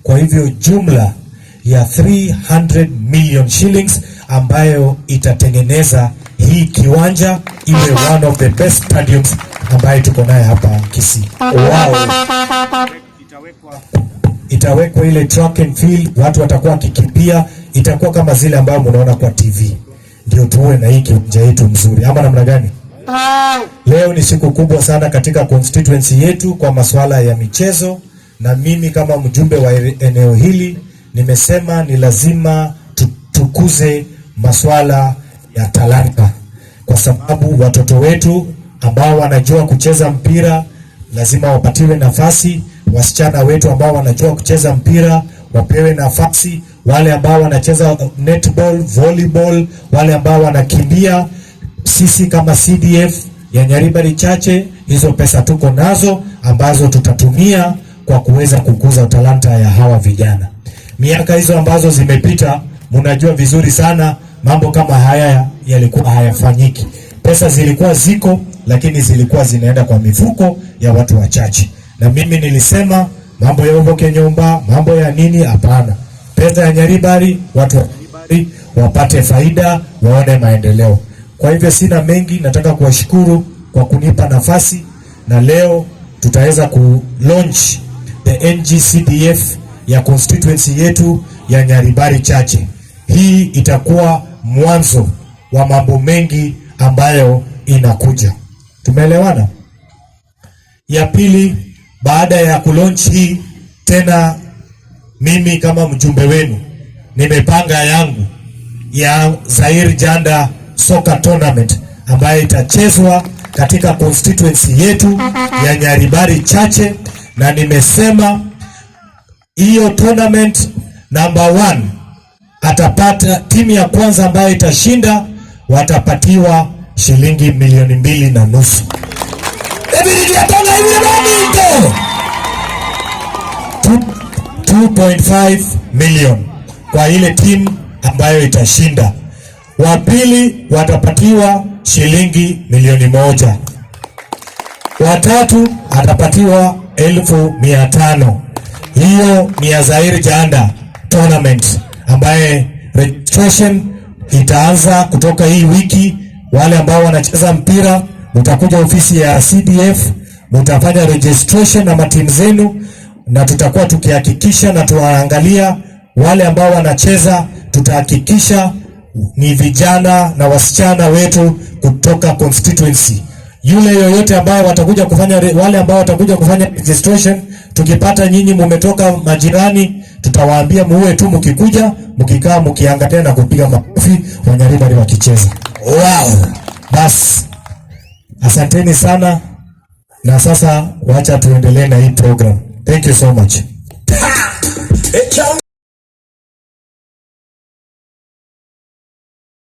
Kwa hivyo jumla ya 300 million shillings ambayo itatengeneza hii kiwanja iwe one of the best stadiums ambayo tuko naye hapa Kisii. Wow. Itawekwa ile track and field, watu watakuwa wakikimbia, itakuwa kama zile ambayo mnaona kwa TV. Ndio tuwe na hii kiwanja yetu mzuri. Ama namna gani? Leo ni siku kubwa sana katika constituency yetu kwa masuala ya michezo, na mimi kama mjumbe wa eneo hili nimesema ni lazima tukuze masuala ya talanta, kwa sababu watoto wetu ambao wanajua kucheza mpira lazima wapatiwe nafasi. Wasichana wetu ambao wanajua kucheza mpira wapewe nafasi. Wale ambao wanacheza netball, volleyball, wale ambao wanakimbia, sisi kama CDF ya Nyaribari Chache, hizo pesa tuko nazo ambazo tutatumia kwa kuweza kukuza talanta ya hawa vijana. Miaka hizo ambazo zimepita, mnajua vizuri sana mambo kama haya yalikuwa hayafanyiki. Pesa zilikuwa ziko, lakini zilikuwa zinaenda kwa mifuko ya watu wachache. Na mimi nilisema mambo ya Oboke Nyumba, mambo ya nini, hapana. Pesa ya Nyaribari, watu wa Nyaribari wapate faida, waone maendeleo. Kwa hivyo sina mengi, nataka kuwashukuru kwa kunipa nafasi, na leo tutaweza ku-launch the NGCDF ya constituency yetu ya Nyaribari Chache. Hii itakuwa mwanzo wa mambo mengi ambayo inakuja. Tumeelewana? Ya pili, baada ya kulaunch hii tena, mimi kama mjumbe wenu nimepanga yangu ya Zair Janda Soccer Tournament ambayo itachezwa katika constituency yetu ya Nyaribari Chache, na nimesema hiyo tournament number 1 atapata, timu ya kwanza ambayo itashinda watapatiwa shilingi 2.5 milioni. 2.5 million kwa ile timu ambayo itashinda. Wa pili watapatiwa shilingi 1,000,000. Wa tatu atapatiwa 1,500. Hiyo ni ya Zair Janda Tournament ambaye registration itaanza kutoka hii wiki. Wale ambao wanacheza mpira mtakuja ofisi ya CDF, mtafanya registration na matimu zenu, na tutakuwa tukihakikisha na tuwaangalia wale ambao wanacheza. Tutahakikisha ni vijana na wasichana wetu kutoka constituency. Yule yoyote ambao watakuja kufanya, wale ambao watakuja kufanya registration, tukipata nyinyi mumetoka majirani, tutawaambia muwe tu mkikuja, mkikaa mkiangalia na kupiga makofi wa Nyaribari wakicheza. Wow! Bas, asanteni sana, na sasa wacha tuendelee na hii program. Thank you so much.